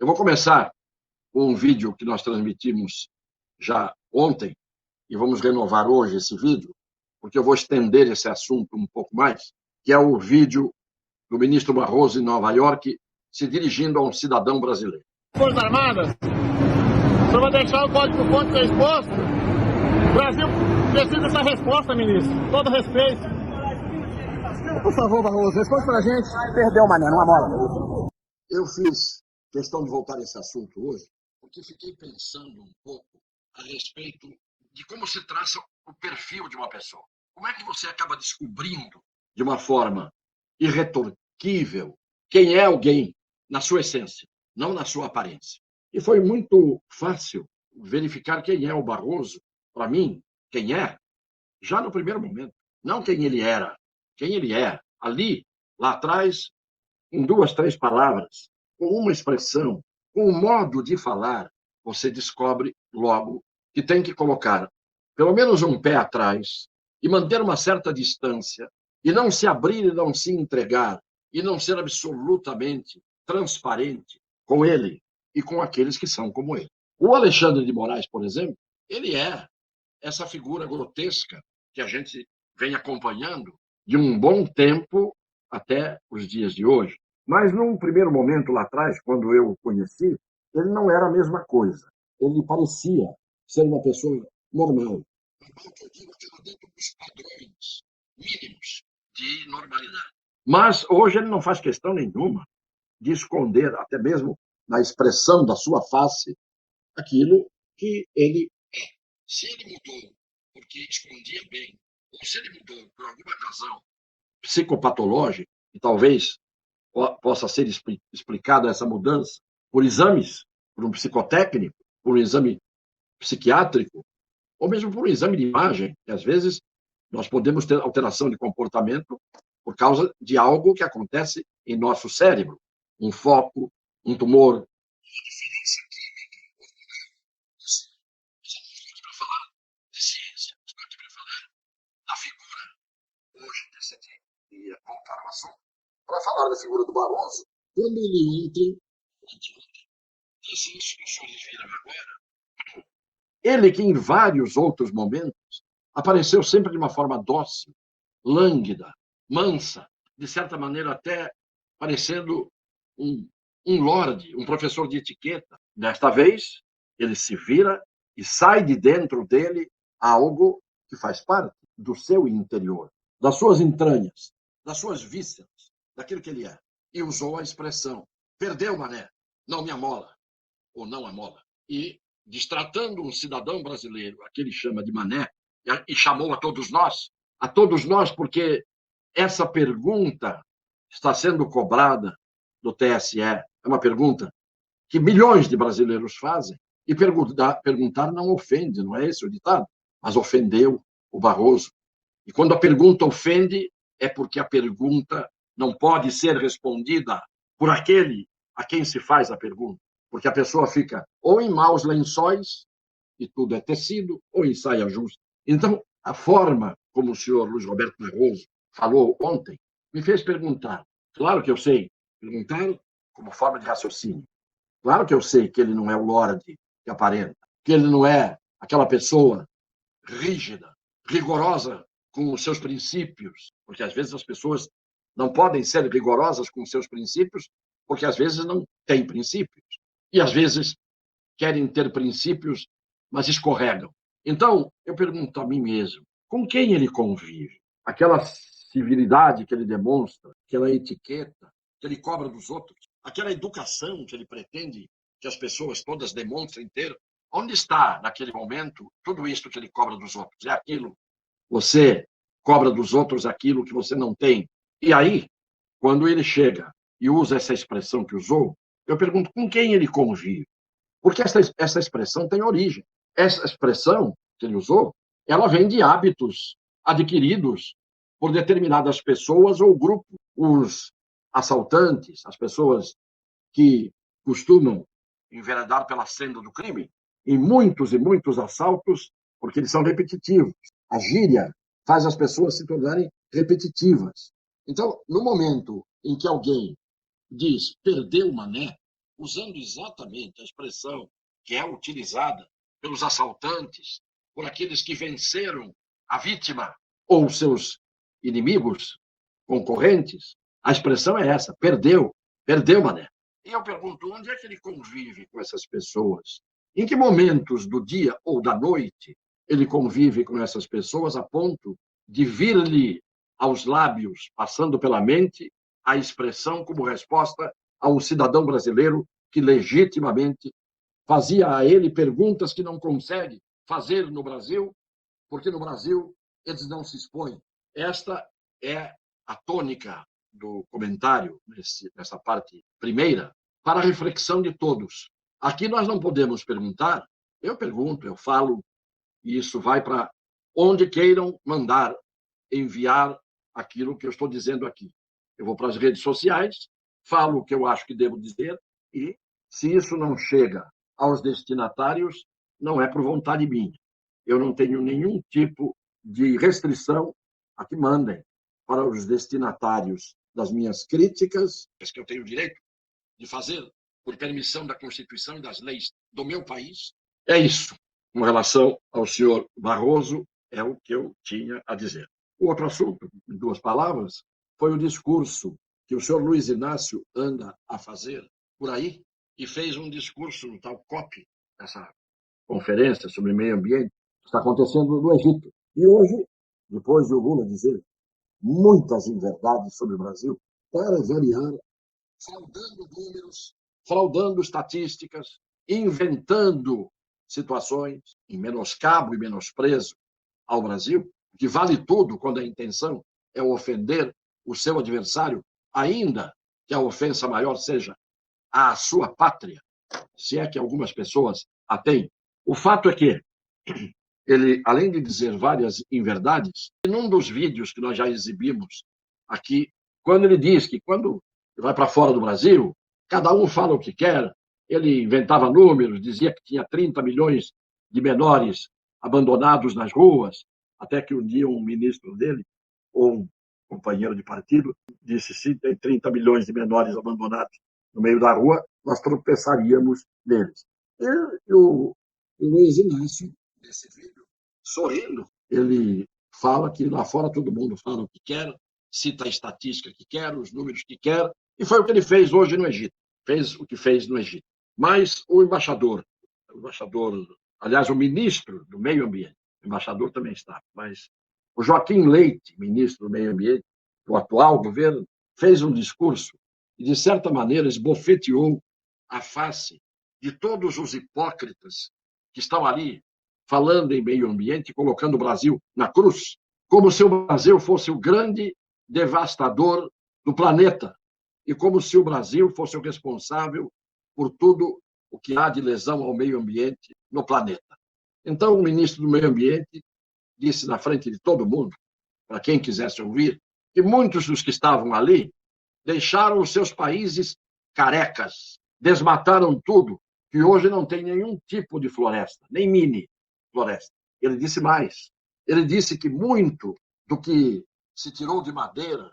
Eu vou começar com um vídeo que nós transmitimos já ontem e vamos renovar hoje esse vídeo, porque eu vou estender esse assunto um pouco mais, que é o vídeo do ministro Barroso em Nova York se dirigindo a um cidadão brasileiro. Forças Armadas, o senhor vai deixar o código-fonte ser exposto? O Brasil precisa dessa resposta, ministro. Todo respeito. Por favor, Barroso, responde pra gente. Perdeu, mané, numa mola. Eu fiz questão de voltar a esse assunto hoje, porque fiquei pensando um pouco a respeito de como se traça o perfil de uma pessoa. Como é que você acaba descobrindo, de uma forma irretorquível, quem é alguém na sua essência, não na sua aparência? E foi muito fácil verificar quem é o Barroso, para mim, quem é, já no primeiro momento. Não quem ele era, quem ele é. Ali, lá atrás, em 2, 3 palavras, com uma expressão, com um modo de falar, você descobre logo que tem que colocar pelo menos um pé atrás e manter uma certa distância e não se abrir e não se entregar e não ser absolutamente transparente com ele e com aqueles que são como ele. O Alexandre de Moraes, por exemplo, ele é essa figura grotesca que a gente vem acompanhando de um bom tempo até os dias de hoje. Mas, num primeiro momento lá atrás, quando eu o conheci, ele não era a mesma coisa. Ele parecia ser uma pessoa normal. Normal que eu digo que era dentro dos padrões mínimos de normalidade. Mas hoje ele não faz questão nenhuma de esconder, até mesmo na expressão da sua face, aquilo que ele é. Se ele mudou porque escondia bem, ou se ele mudou por alguma razão psicopatológica, e talvez possa ser explicada essa mudança por exames, por um psicotécnico, por um exame psiquiátrico, ou mesmo por um exame de imagem, que às vezes nós podemos ter alteração de comportamento por causa de algo que acontece em nosso cérebro, um foco, um tumor. Para falar de ciência, estou aqui para falar da figura. Hoje decidi voltar ao assunto para falar da figura do Barroso, quando ele ontem, esses que os senhores viram agora, ele que em vários outros momentos apareceu sempre de uma forma dócil, lânguida, mansa, de certa maneira até parecendo um lorde, um professor de etiqueta. Desta vez, ele se vira e sai de dentro dele algo que faz parte do seu interior, das suas entranhas, das suas vísceras, daquilo que ele é. E usou a expressão, perdeu, mané, não me amola, ou não amola. E, destratando um cidadão brasileiro, a que ele chama de mané, e chamou a todos nós porque essa pergunta está sendo cobrada do TSE. É uma pergunta que milhões de brasileiros fazem. E perguntar não ofende, não é esse o ditado? Mas ofendeu o Barroso. E quando a pergunta ofende, é porque a pergunta não pode ser respondida por aquele a quem se faz a pergunta. Porque a pessoa fica ou em maus lençóis, e tudo é tecido, ou em saia justa. Então, a forma como o senhor Luiz Roberto Barroso falou ontem me fez perguntar. Claro que eu sei, perguntar como forma de raciocínio. Claro que eu sei que ele não é o lorde que aparenta, que ele não é aquela pessoa rígida, rigorosa com os seus princípios, porque às vezes as pessoas não podem ser rigorosas com os seus princípios, porque às vezes não têm princípios. E às vezes querem ter princípios, mas escorregam. Então, eu pergunto a mim mesmo, com quem ele convive? Aquela civilidade que ele demonstra, aquela etiqueta que ele cobra dos outros, aquela educação que ele pretende que as pessoas todas demonstrem ter, onde está, naquele momento, tudo isso que ele cobra dos outros? É aquilo. Você cobra dos outros aquilo que você não tem. E aí, quando ele chega e usa essa expressão que usou, eu pergunto com quem ele convive. Porque essa expressão tem origem. Essa expressão que ele usou, ela vem de hábitos adquiridos por determinadas pessoas ou grupos. Os assaltantes, as pessoas que costumam enveredar pela senda do crime, em muitos e muitos assaltos, porque eles são repetitivos. A gíria faz as pessoas se tornarem repetitivas. Então, no momento em que alguém diz perdeu o mané, usando exatamente a expressão que é utilizada pelos assaltantes, por aqueles que venceram a vítima ou seus inimigos, concorrentes. A expressão é essa: perdeu, perdeu, mané. E eu pergunto, onde é que ele convive com essas pessoas? Em que momentos do dia ou da noite ele convive com essas pessoas a ponto de vir-lhe aos lábios, passando pela mente, a expressão como resposta a um cidadão brasileiro que legitimamente fazia a ele perguntas que não consegue fazer no Brasil, porque no Brasil eles não se expõem. Esta é a tônica do comentário, nessa parte primeira, para a reflexão de todos. Aqui nós não podemos perguntar, eu pergunto, eu falo, e isso vai para onde queiram mandar enviar aquilo que eu estou dizendo aqui. Eu vou para as redes sociais, falo o que eu acho que devo dizer, e se isso não chega aos destinatários, não é por vontade minha. Eu não tenho nenhum tipo de restrição a que mandem para os destinatários das minhas críticas, que eu tenho o direito de fazer por permissão da Constituição e das leis do meu país. É isso. Com relação ao senhor Barroso, é o que eu tinha a dizer. O outro assunto, em 2 palavras, foi o discurso que o senhor Luiz Inácio anda a fazer por aí, e fez um discurso no tal COP, essa conferência sobre meio ambiente, que está acontecendo no Egito. E hoje, depois de o Lula dizer muitas inverdades sobre o Brasil, para variar, fraudando números, fraudando estatísticas, inventando situações em menoscabo e menosprezo ao Brasil, que vale tudo quando a intenção é ofender o seu adversário, ainda que a ofensa maior seja à sua pátria, se é que algumas pessoas a têm. O fato é que ele, além de dizer várias inverdades, num dos vídeos que nós já exibimos aqui, quando ele diz que quando vai para fora do Brasil, cada um fala o que quer, ele inventava números, dizia que tinha 30 milhões de menores abandonados nas ruas, até que um dia um ministro dele, ou um companheiro de partido, disse: se tem 30 milhões de menores abandonados no meio da rua, nós tropeçaríamos neles. E o Luiz Inácio, nesse vídeo, sorrindo, ele fala que lá fora todo mundo fala o que quer, cita a estatística que quer, os números que quer, e foi o que ele fez hoje no Egito. Fez o que fez no Egito. Mas o embaixador, aliás, o ministro do Meio Ambiente, o embaixador também está, mas o Joaquim Leite, ministro do Meio Ambiente, do atual governo, fez um discurso e, de certa maneira, esbofeteou a face de todos os hipócritas que estão ali falando em meio ambiente, colocando o Brasil na cruz, como se o Brasil fosse o grande devastador do planeta e como se o Brasil fosse o responsável por tudo o que há de lesão ao meio ambiente no planeta. Então, o ministro do Meio Ambiente disse na frente de todo mundo, para quem quisesse ouvir, que muitos dos que estavam ali deixaram os seus países carecas, desmataram tudo, que hoje não tem nenhum tipo de floresta, nem mini floresta. Ele disse mais. Ele disse que muito do que se tirou de madeira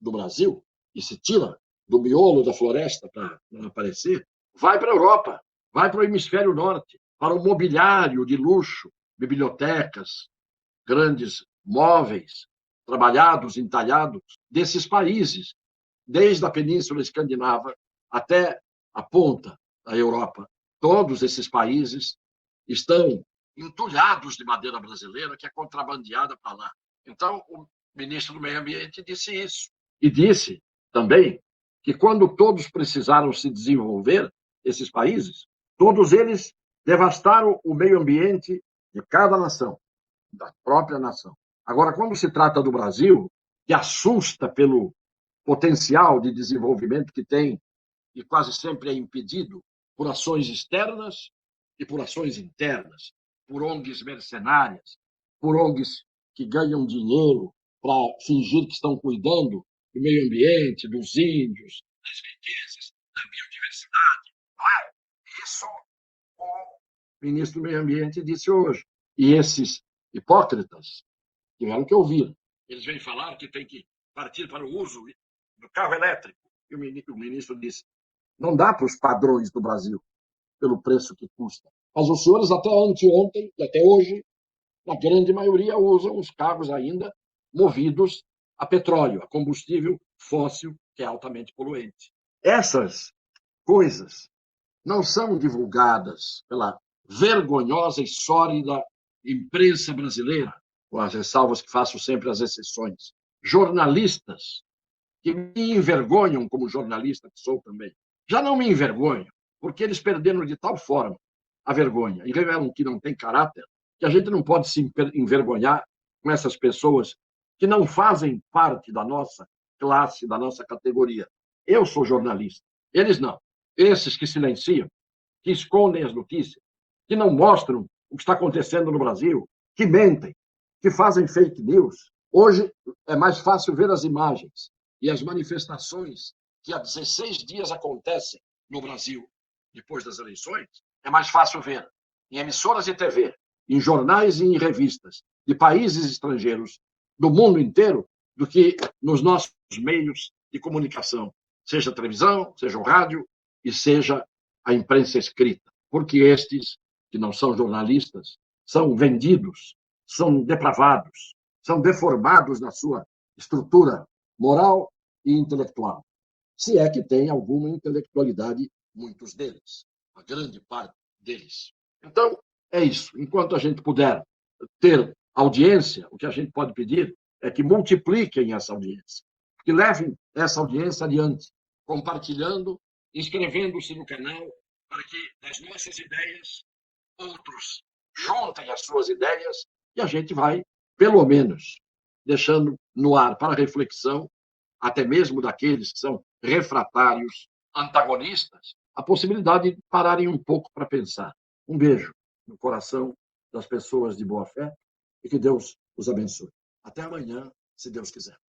do Brasil, e se tira do miolo da floresta para não aparecer, vai para a Europa, vai para o hemisfério norte, para o mobiliário de luxo, bibliotecas, grandes móveis, trabalhados, entalhados, desses países, desde a Península Escandinava até a ponta da Europa. Todos esses países estão entulhados de madeira brasileira que é contrabandeada para lá. Então, o ministro do Meio Ambiente disse isso. E disse também que quando todos precisaram se desenvolver, esses países, todos eles devastaram o meio ambiente de cada nação, da própria nação. Agora, quando se trata do Brasil, que assusta pelo potencial de desenvolvimento que tem e quase sempre é impedido por ações externas e por ações internas, por ONGs mercenárias, por ONGs que ganham dinheiro para fingir que estão cuidando do meio ambiente, dos índios, das riquezas, da biodiversidade. Não é? Isso o ministro do Meio Ambiente disse hoje. E esses hipócritas tiveram que ouvir. Eles vêm falar que tem que partir para o uso do carro elétrico. E o ministro disse: Não dá para os padrões do Brasil, pelo preço que custa. Mas os senhores, até anteontem e até hoje, na grande maioria, usam os carros ainda movidos a petróleo, a combustível fóssil, que é altamente poluente. Essas coisas não são divulgadas pela vergonhosa e sólida imprensa brasileira, com as ressalvas que faço sempre as exceções. Jornalistas que me envergonham como jornalista que sou também. Já não me envergonham, porque eles perderam de tal forma a vergonha e revelam que não tem caráter, que a gente não pode se envergonhar com essas pessoas que não fazem parte da nossa classe, da nossa categoria. Eu sou jornalista, eles não. Esses que silenciam, que escondem as notícias, que não mostram o que está acontecendo no Brasil, que mentem, que fazem fake news. Hoje é mais fácil ver as imagens e as manifestações que há 16 dias acontecem no Brasil, depois das eleições, é mais fácil ver em emissoras de TV, em jornais e em revistas de países estrangeiros, do mundo inteiro, do que nos nossos meios de comunicação, seja a televisão, seja o rádio e seja a imprensa escrita. Porque estes, que não são jornalistas, são vendidos, são depravados, são deformados na sua estrutura moral e intelectual. Se é que tem alguma intelectualidade, muitos deles, a grande parte deles. Então, é isso. Enquanto a gente puder ter audiência, o que a gente pode pedir é que multipliquem essa audiência, que levem essa audiência adiante, compartilhando, inscrevendo-se no canal, para que das nossas ideias, outros juntem as suas ideias e a gente vai, pelo menos, deixando no ar para reflexão, até mesmo daqueles que são refratários, antagonistas, a possibilidade de pararem um pouco para pensar. Um beijo no coração das pessoas de boa fé e que Deus os abençoe. Até amanhã, se Deus quiser.